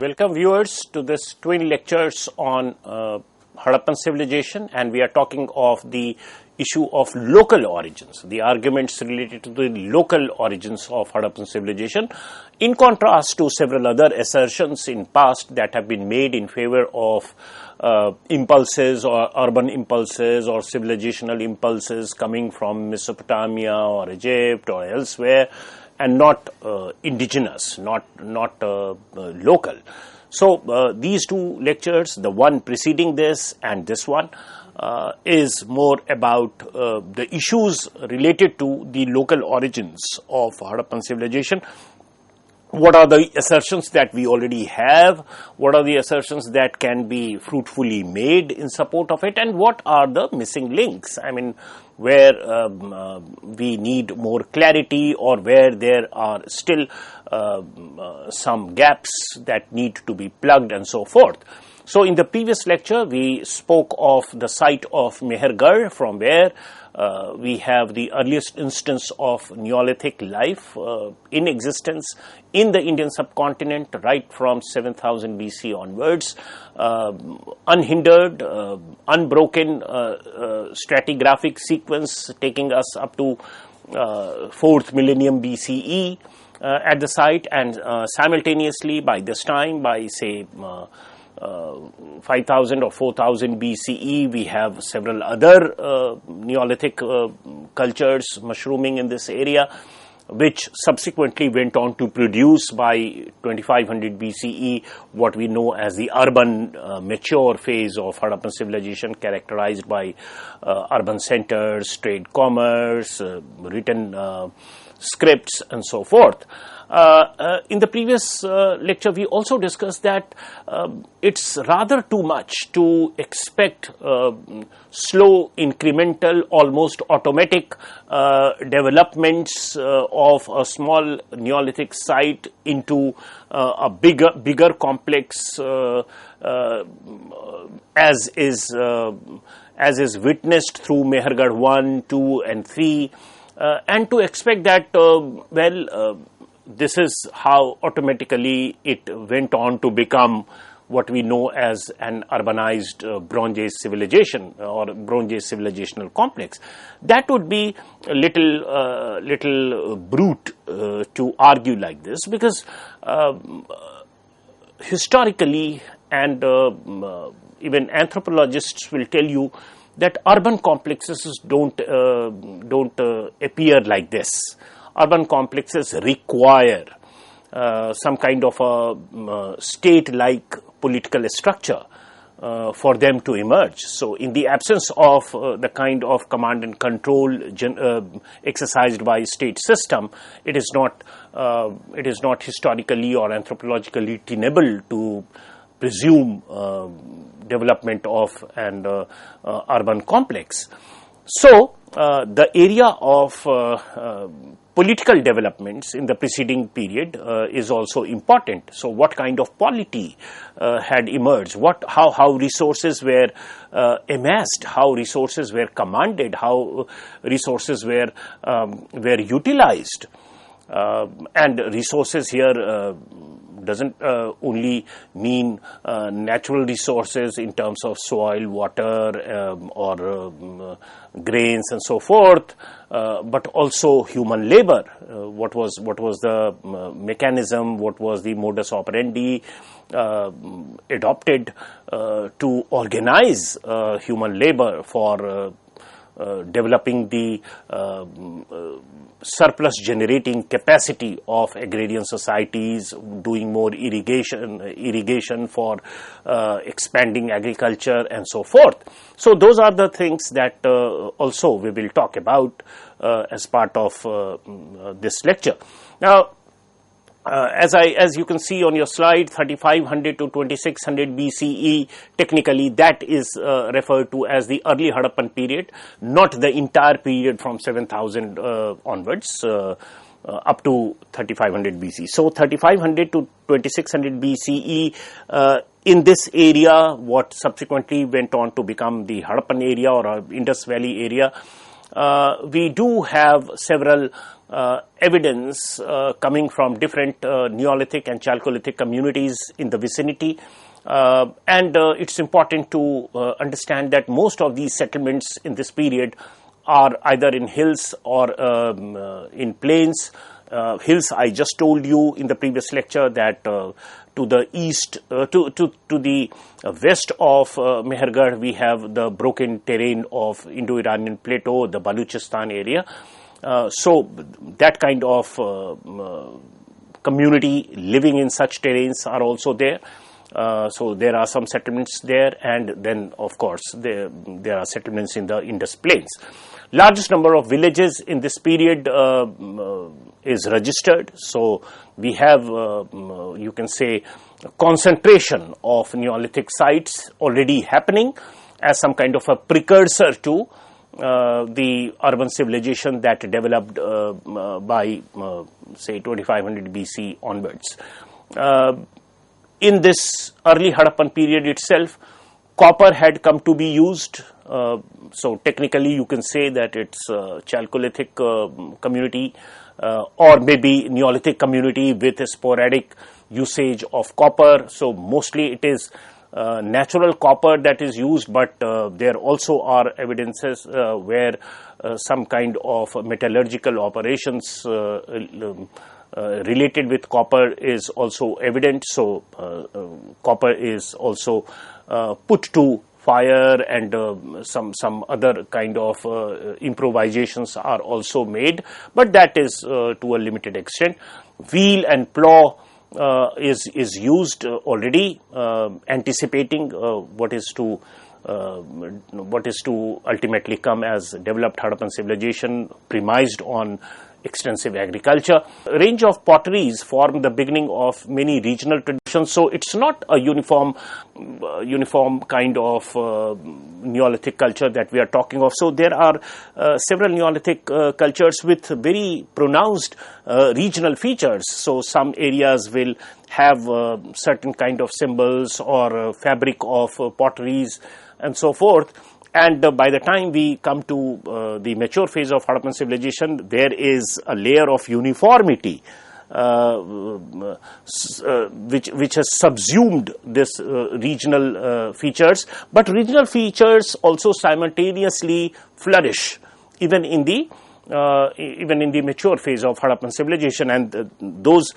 Welcome viewers to this twin lectures on Harappan Civilization, and we are talking of the issue of local origins, the arguments related to the local origins of Harappan Civilization, in contrast to several other assertions in past that have been made in favor of impulses or urban impulses or civilizational impulses coming from Mesopotamia or Egypt or elsewhere, and not indigenous, not local. So these two lectures, the one preceding this and this one, is more about the issues related to the local origins of Harappan civilization. What are the assertions that we already have? What are the assertions that can be fruitfully made in support of it? And what are the missing links? I mean, where we need more clarity, or where there are still some gaps that need to be plugged, and so forth. So in the previous lecture, we spoke of the site of Mehergarh, from where we have the earliest instance of Neolithic life in existence in the Indian subcontinent, right from 7000 BC onwards, unhindered, unbroken stratigraphic sequence taking us up to 4th millennium BCE at the site, and simultaneously by this time, by say 5000 or 4000 BCE, we have several other Neolithic cultures mushrooming in this area, which subsequently went on to produce by 2500 BCE what we know as the urban mature phase of Harappan civilization, characterized by urban centers, trade, commerce, written scripts, and so forth. In the previous lecture, we also discussed that it's rather too much to expect slow, incremental, almost automatic developments of a small Neolithic site into a bigger complex, as is witnessed through Mehergarh 1, 2, and 3, and to expect that this is how automatically it went on to become what we know as an urbanized Bronze Age civilization or Bronze Age civilizational complex. That would be a little brute to argue like this, because historically and even anthropologists will tell you that urban complexes don't appear like this. Urban complexes require some kind of a state-like political structure for them to emerge. So in the absence of the kind of command and control exercised by state system, it is not historically or anthropologically tenable to presume development of an urban complex. So the area of political developments in the preceding period is also important. So what kind of polity had emerged, how resources were amassed, how resources were commanded, how resources were utilized, and resources here doesn't only mean natural resources in terms of soil, water, or grains, and so forth, but also human labor. What was the mechanism? What was the modus operandi adopted to organize human labor for developing the surplus generating capacity of agrarian societies, doing more irrigation for expanding agriculture, and so forth. So those are the things that also we will talk about as part of this lecture. Now, as you can see on your slide, 3500 to 2600 BCE, technically that is referred to as the early Harappan period, not the entire period from 7000 onwards up to 3500 BC. So 3500 to 2600 BCE, in this area, what subsequently went on to become the Harappan area or Indus Valley area, we do have several evidence coming from different Neolithic and Chalcolithic communities in the vicinity. And it's important to understand that most of these settlements in this period are either in hills or in plains. Hills, I just told you in the previous lecture that to the east, to the west of Mehergarh, we have the broken terrain of Indo-Iranian Plateau, the Baluchistan area. So that kind of community living in such terrains are also there. So there are some settlements there, and then of course there are settlements in the Indus Plains. Largest number of villages in this period is registered. So we have, you can say, concentration of Neolithic sites already happening as some kind of a precursor to the urban civilization that developed by say 2500 BC onwards. In this early Harappan period itself, copper had come to be used. So technically you can say that it's Chalcolithic community or maybe Neolithic community with a sporadic usage of copper. So mostly it is natural copper that is used, but there also are evidences where some kind of metallurgical operations related with copper is also evident. So copper is also put to fire, and some other kind of improvisations are also made, but that is to a limited extent. Wheel and plow is used already, anticipating what is to ultimately come as developed Harappan civilization premised on extensive agriculture. A range of potteries form the beginning of many regional traditions, so it's not a uniform kind of Neolithic culture that we are talking of. So there are several Neolithic cultures with very pronounced regional features. So some areas will have certain kind of symbols or fabric of potteries and so forth. And by the time we come to the mature phase of Harappan civilization, there is a layer of uniformity which has subsumed this regional features. But regional features also simultaneously flourish even in the mature phase of Harappan civilization, and those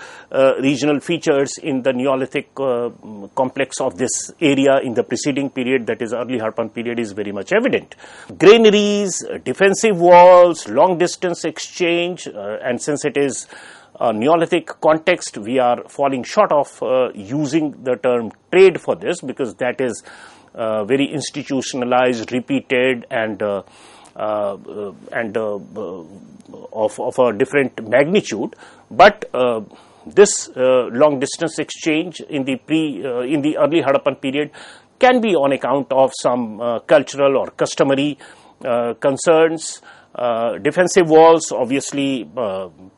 regional features in the Neolithic complex of this area in the preceding period, that is early Harappan period, is very much evident. Granaries, defensive walls, long distance exchange, and since it is a Neolithic context, we are falling short of using the term trade for this, because that is very institutionalized, repeated, and of a different magnitude. But this long distance exchange in the early Harappan period can be on account of some cultural or customary concerns. Defensive walls obviously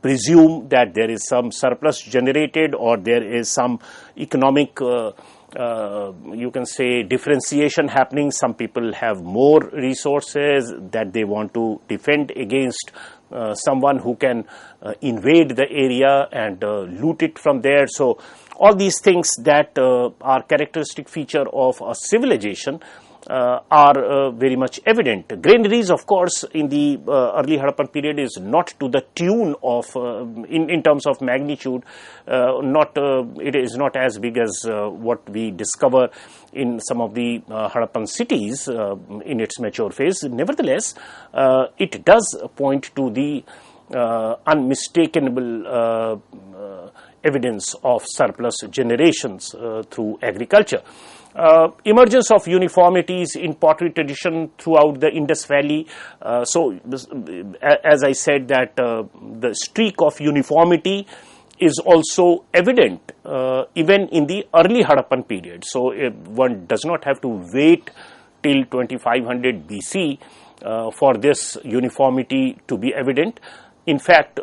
presume that there is some surplus generated, or there is some economic you can say differentiation happening. Some people have more resources that they want to defend against someone who can invade the area and loot it from there. So all these things that are characteristic feature of a civilization are very much evident. Granaries, of course, in the early Harappan period is not to the tune of, in terms of magnitude, it is not as big as what we discover in some of the Harappan cities in its mature phase. Nevertheless, it does point to the unmistakable evidence of surplus generations through agriculture. Emergence of uniformities in pottery tradition throughout the Indus Valley. So, as I said, that the streak of uniformity is also evident even in the early Harappan period. So, one does not have to wait till 2500 BC for this uniformity to be evident. In fact,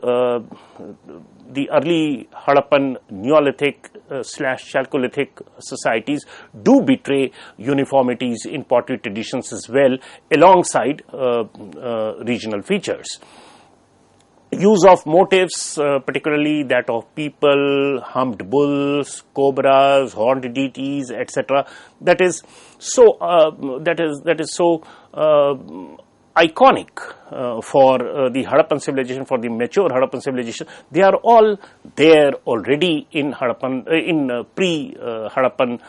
the early Harappan Neolithic slash Chalcolithic societies do betray uniformities in pottery traditions as well, alongside regional features. Use of motifs, particularly that of people, humped bulls, cobras, horned deities, etc., that is so iconic for the Harappan civilization, for the mature Harappan civilization. They are all there already in Harappan, in pre-Harappan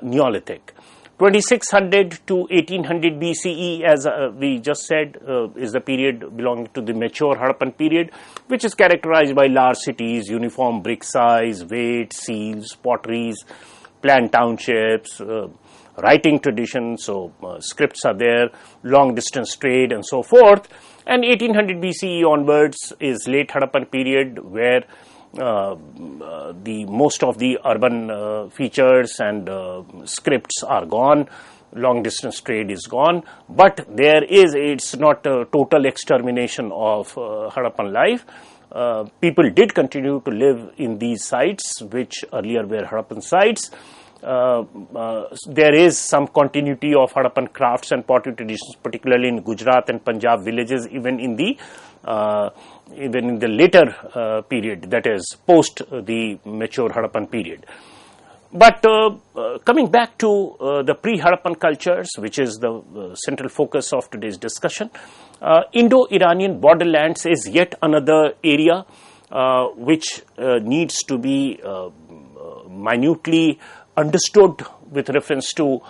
Neolithic. 2600 to 1800 BCE, as we just said, is the period belonging to the mature Harappan period, which is characterized by large cities, uniform brick size, weight, seals, potteries, planned townships, writing tradition, so scripts are there, long distance trade and so forth. And 1800 BCE onwards is late Harappan period, where the most of the urban features and scripts are gone, long distance trade is gone, but it's not a total extermination of Harappan life. People did continue to live in these sites, which earlier were Harappan sites. There is some continuity of Harappan crafts and pottery traditions, particularly in Gujarat and Punjab villages, even in the later period, that is post the mature Harappan period. But coming back to the pre-Harappan cultures, which is the central focus of today's discussion, Indo-Iranian borderlands is yet another area which needs to be minutely understood with reference to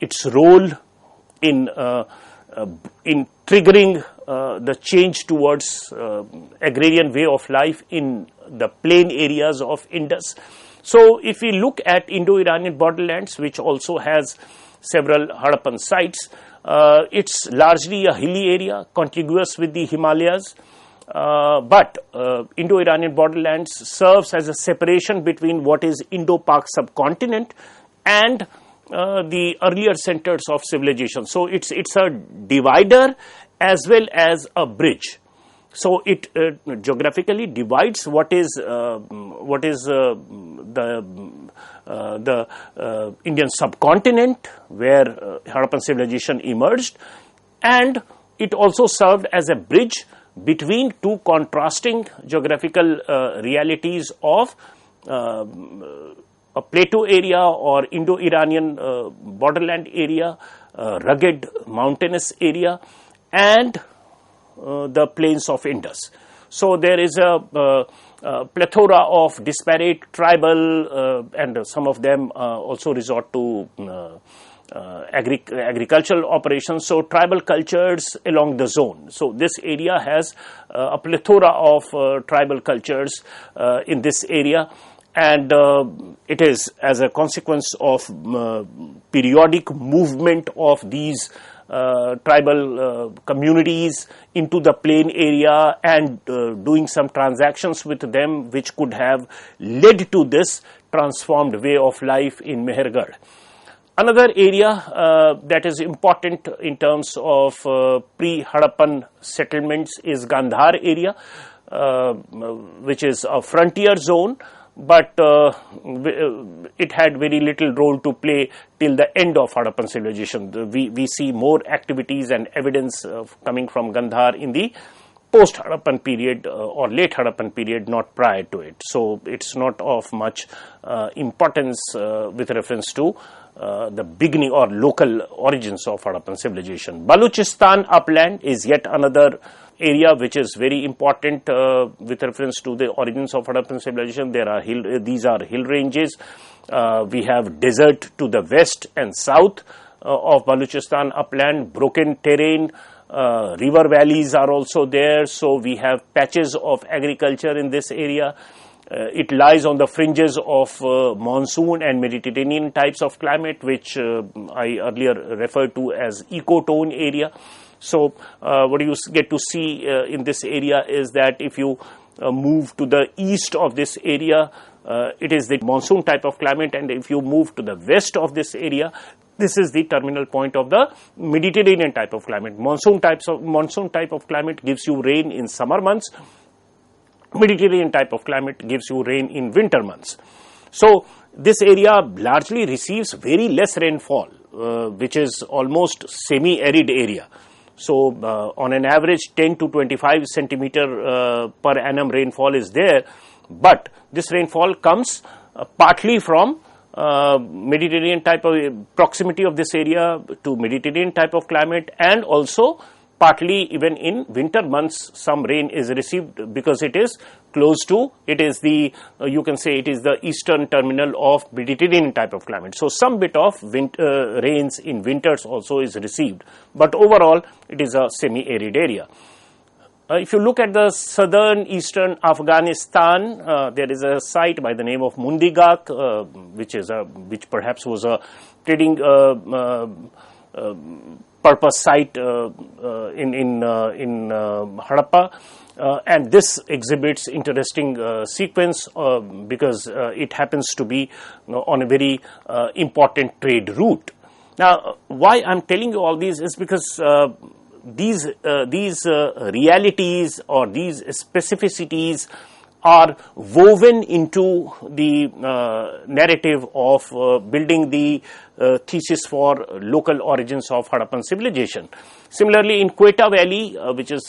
its role in triggering the change towards agrarian way of life in the plain areas of Indus. So, if we look at Indo-Iranian borderlands, which also has several Harappan sites, it's largely a hilly area contiguous with the Himalayas. But Indo-Iranian borderlands serves as a separation between what is Indo-Pak subcontinent and the earlier centers of civilization. So it's a divider as well as a bridge. So it geographically divides what is the Indian subcontinent, where Harappan civilization emerged, and it also served as a bridge between two contrasting geographical realities of a plateau area or Indo-Iranian borderland area, rugged mountainous area, and the plains of Indus. So there is a plethora of disparate tribal and some of them also resort to agricultural operations, so tribal cultures along the zone. So this area has a plethora of tribal cultures in this area, and it is as a consequence of periodic movement of these tribal communities into the plain area and doing some transactions with them, which could have led to this transformed way of life in Mehergarh. Another area that is important in terms of pre-Harappan settlements is Gandhar area, which is a frontier zone, but it had very little role to play till the end of Harappan civilization. We see more activities and evidence coming from Gandhar in the post-Harappan period or late Harappan period, not prior to it. So it's not of much importance with reference to the beginning or local origins of Harappan civilization. Balochistan upland is yet another area which is very important with reference to the origins of Harappan civilization. These are hill ranges. We have desert to the west and south of Balochistan upland, broken terrain, river valleys are also there. So we have patches of agriculture in this area. It lies on the fringes of monsoon and Mediterranean types of climate, which I earlier referred to as ecotone area. So what you get to see in this area is that if you move to the east of this area, it is the monsoon type of climate, and if you move to the west of this area, this is the terminal point of the Mediterranean type of climate. Monsoon type of climate gives you rain in summer months, Mediterranean type of climate gives you rain in winter months. So this area largely receives very less rainfall, which is almost semi-arid area. So on an average 10 to 25 centimeter per annum rainfall is there, but this rainfall comes partly from Mediterranean type of proximity of this area to Mediterranean type of climate, and also partly even in winter months some rain is received because it is close to, it is the you can say it is the eastern terminal of Mediterranean type of climate. So some bit of rains in winters also is received, but overall it is a semi-arid area. If you look at the southern eastern Afghanistan, there is a site by the name of Mundigak, which perhaps was a trading purpose site in Harappa, and this exhibits interesting sequence because it happens to be on a very important trade route. Now, why I'm telling you all these is because these realities or these specificities are woven into the narrative of building the thesis for local origins of Harappan civilization. Similarly, in Quetta Valley, which is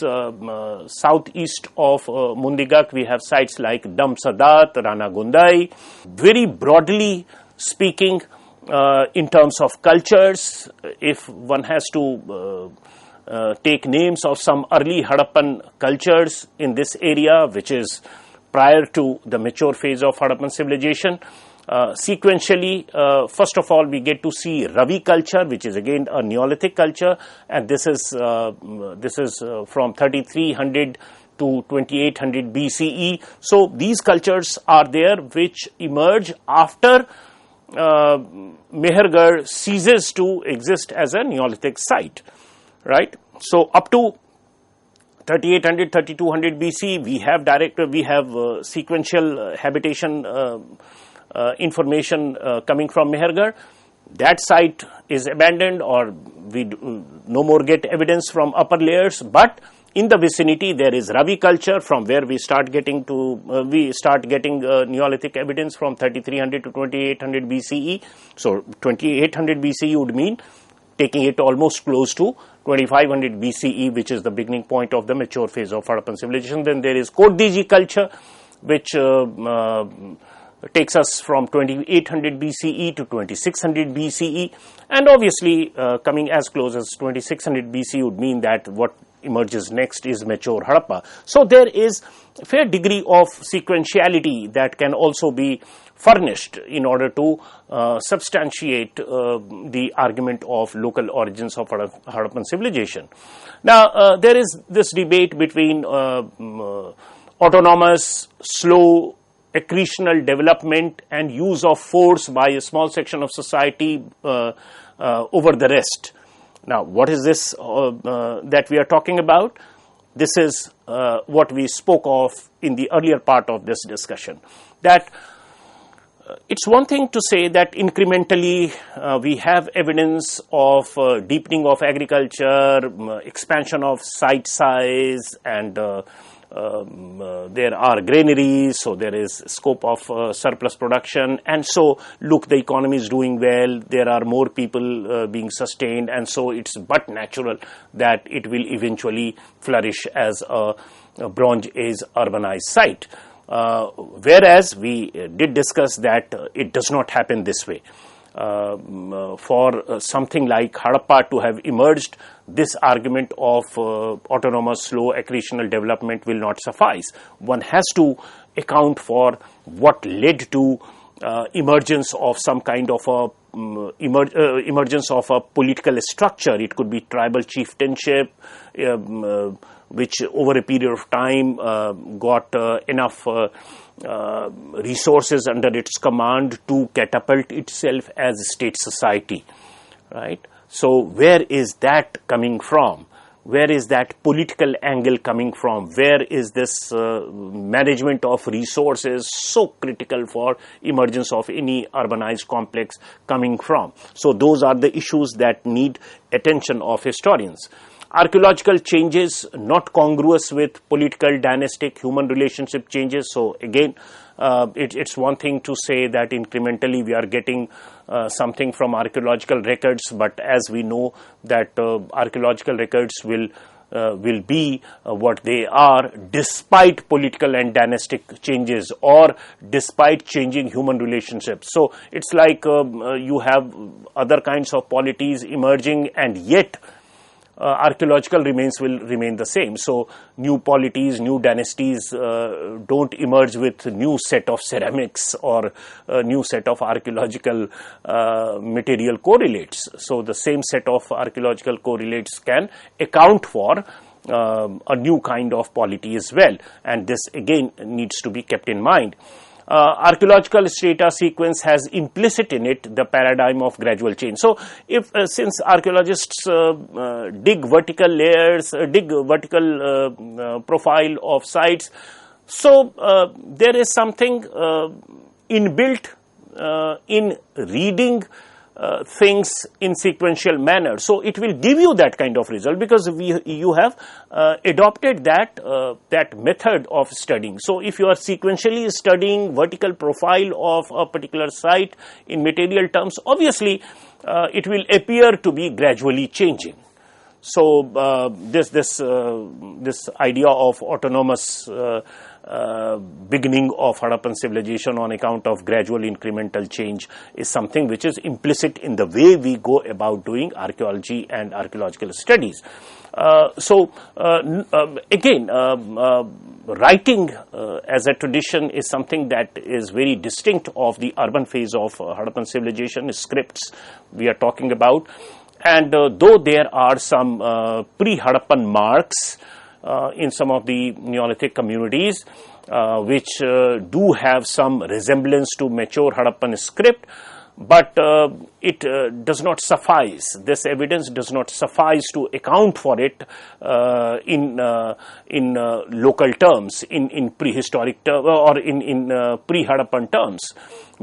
southeast of Mundigak, we have sites like Dam Sadat, Rana Gundai. Very broadly speaking, in terms of cultures, if one has to take names of some early Harappan cultures in this area, which is prior to the mature phase of Harappan civilization. Sequentially, first of all, we get to see Ravi culture, which is again a Neolithic culture, and this is from 3300 to 2800 BCE. So these cultures are there which emerge after Mehergarh ceases to exist as a Neolithic site, right? So up to 3800, 3200 BC, we have sequential habitation information coming from Mehergarh. That site is abandoned, or we no more get evidence from upper layers, but in the vicinity there is Ravi culture, from where we start getting Neolithic evidence from 3300 to 2800 BCE. So 2800 BCE would mean taking it almost close to 2500 BCE, which is the beginning point of the mature phase of Harappan civilization. Then there is Kodiji culture, which takes us from 2800 BCE to 2600 BCE, and obviously coming as close as 2600 BCE would mean that what emerges next is mature Harappa. So there is a fair degree of sequentiality that can also be furnished in order to substantiate the argument of local origins of Harappan civilization. Now, there is this debate between autonomous, slow, accretional development and use of force by a small section of society over the rest. Now, what is this that we are talking about? This is what we spoke of in the earlier part of this discussion, that it's one thing to say that incrementally we have evidence of deepening of agriculture, expansion of site size, and there are granaries, so there is scope of surplus production, and so look, the economy is doing well, there are more people being sustained, and so it's but natural that it will eventually flourish as a Bronze Age urbanized site. Whereas we did discuss that it does not happen this way. For something like Harappa to have emerged, this argument of autonomous, slow, accretional development will not suffice. One has to account for what led to emergence of some kind of a emergence of a political structure. It could be tribal chieftainship, which over a period of time got enough resources under its command to catapult itself as a state society, right? So where is that coming from? Where is that political angle coming from? Where is this management of resources so critical for emergence of any urbanized complex coming from? So those are the issues that need attention of historians. Archaeological changes not congruous with political, dynastic, human relationship changes. So again, it's one thing to say that incrementally we are getting something from archaeological records, but as we know that archaeological records will be what they are despite political and dynastic changes or despite changing human relationships. So it's like you have other kinds of polities emerging, and yet archaeological remains will remain the same. So new polities, new dynasties don't emerge with new set of ceramics or a new set of archaeological material correlates. So the same set of archaeological correlates can account for a new kind of polity as well, and this again needs to be kept in mind. Archaeological strata sequence has implicit in it the paradigm of gradual change. So, if since archaeologists dig vertical layers, dig vertical profile of sites, so there is something inbuilt in reading things in sequential manner. So it will give you that kind of result because you have adopted that method of studying. So if you are sequentially studying vertical profile of a particular site in material terms, obviously it will appear to be gradually changing. So this idea of autonomous beginning of Harappan civilization on account of gradual incremental change is something which is implicit in the way we go about doing archaeology and archaeological studies. Again, writing as a tradition is something that is very distinct of the urban phase of Harappan civilization. Scripts we are talking about. And though there are some pre-Harappan marks in some of the Neolithic communities which do have some resemblance to mature Harappan script, but it does not suffice. This evidence does not suffice to account for it in local terms, in prehistoric terms, or in pre-Harappan terms,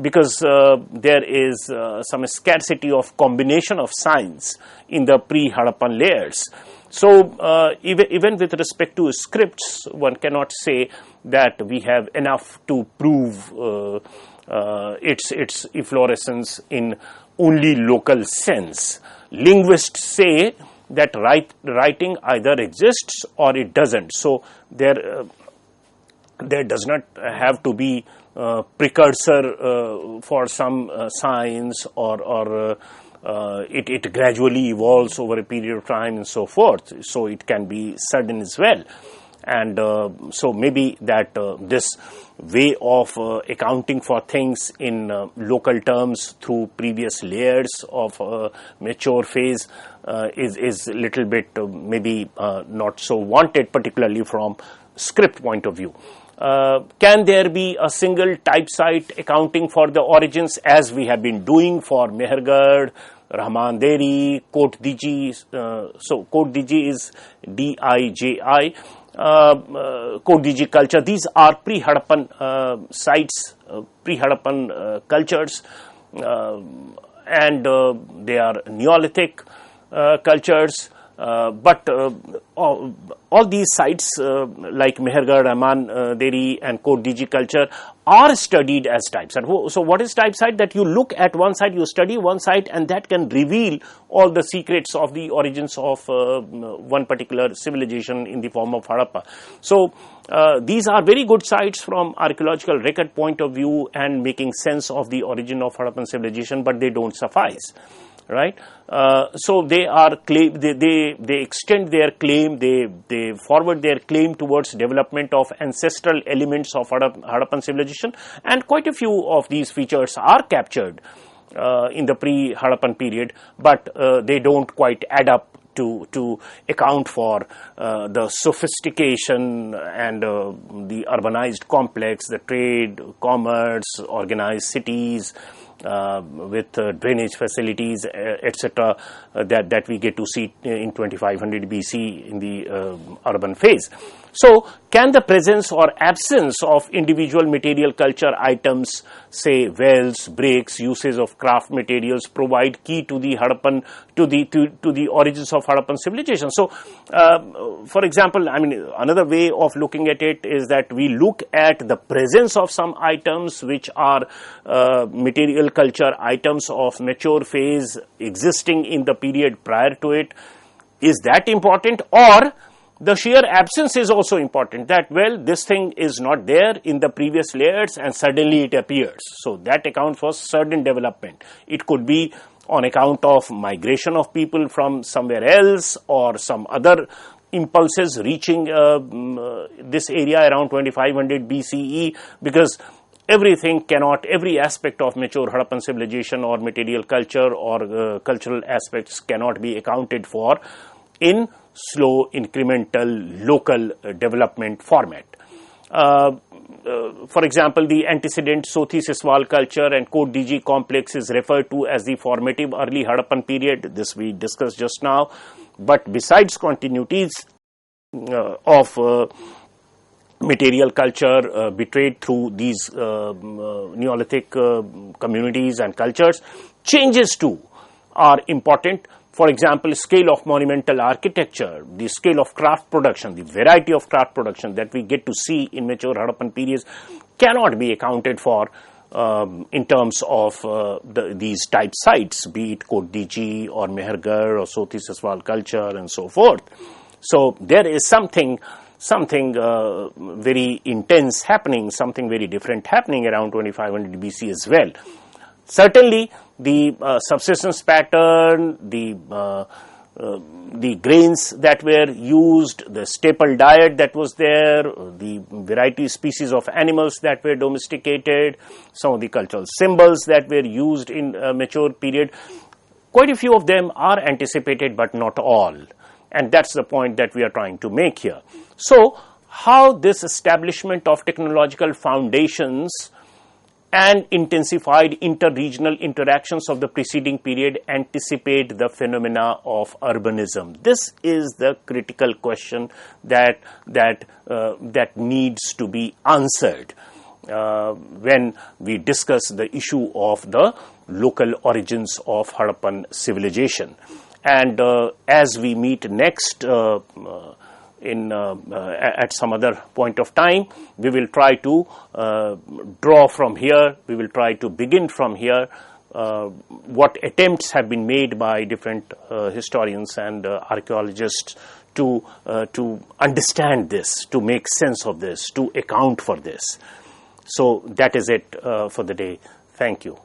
because there is some scarcity of combination of signs in the pre-Harappan layers. So even with respect to scripts, one cannot say that we have enough to prove its efflorescence in only local sense. Linguists say that writing either exists or it doesn't. So there does not have to be precursor for some signs, or it gradually evolves over a period of time and so forth. So it can be sudden as well. And so maybe that this way of accounting for things in local terms through previous layers of mature phase is a little bit maybe not so wanted, particularly from script point of view. Can there be a single type site accounting for the origins, as we have been doing for Mehergarh, Rahman Deri, Kot Diji? So Kot Diji is D-I-J-I. Kot Diji culture. These are pre-Harappan sites, pre-Harappan cultures, and they are Neolithic cultures. But all these sites like Mehergarh, Rahman Deri and Kot Diji culture are studied as type site. So what is type site? That you look at one site, you study one site, and that can reveal all the secrets of the origins of one particular civilization in the form of Harappa. So these are very good sites from archaeological record point of view and making sense of the origin of Harappan civilization, but they don't suffice. Right, so they are they extend their claim, they forward their claim towards development of ancestral elements of Harappan civilization, and quite a few of these features are captured in the pre-Harappan period, but they don't quite add up to account for the sophistication and the urbanized complex, the trade, commerce, organized cities, with drainage facilities, etc., that we get to see in 2500 BC in the urban phase. So, can the presence or absence of individual material culture items, say wells, bricks, uses of craft materials, provide key to the Harappan to the origins of Harappan civilization? So, for example, I mean, another way of looking at it is that we look at the presence of some items which are material culture items of mature phase existing in the period prior to it. Is that important, or the sheer absence is also important, that well, this thing is not there in the previous layers and suddenly it appears. So, that accounts for certain development. It could be on account of migration of people from somewhere else or some other impulses reaching this area around 2500 BCE, because every aspect of mature Harappan civilization or material culture or cultural aspects cannot be accounted for in slow, incremental, local development format. For example, the antecedent Sothi-Siswal culture and Kot Diji complex is referred to as the formative early Harappan period. This we discussed just now. But besides continuities of material culture betrayed through these Neolithic communities and cultures, changes too are important. For example, scale of monumental architecture, the scale of craft production, the variety of craft production that we get to see in mature Harappan periods cannot be accounted for in terms of these type sites, be it Kot Diji or Mehergarh or Sothi-Siswal culture and so forth. So, there is something very intense happening, something very different happening around 2500 BC as well. Certainly, the subsistence pattern, the grains that were used, the staple diet that was there, the variety species of animals that were domesticated, some of the cultural symbols that were used in a mature period, quite a few of them are anticipated, but not all. And that's the point that we are trying to make here. So, how this establishment of technological foundations and intensified inter-regional interactions of the preceding period anticipate the phenomena of urbanism? This is the critical question that needs to be answered when we discuss the issue of the local origins of Harappan civilization. And as we meet next at some other point of time, we will try to draw from here, we will try to begin from here what attempts have been made by different historians and archaeologists to understand this, to make sense of this, to account for this. So, that is it for the day. Thank you.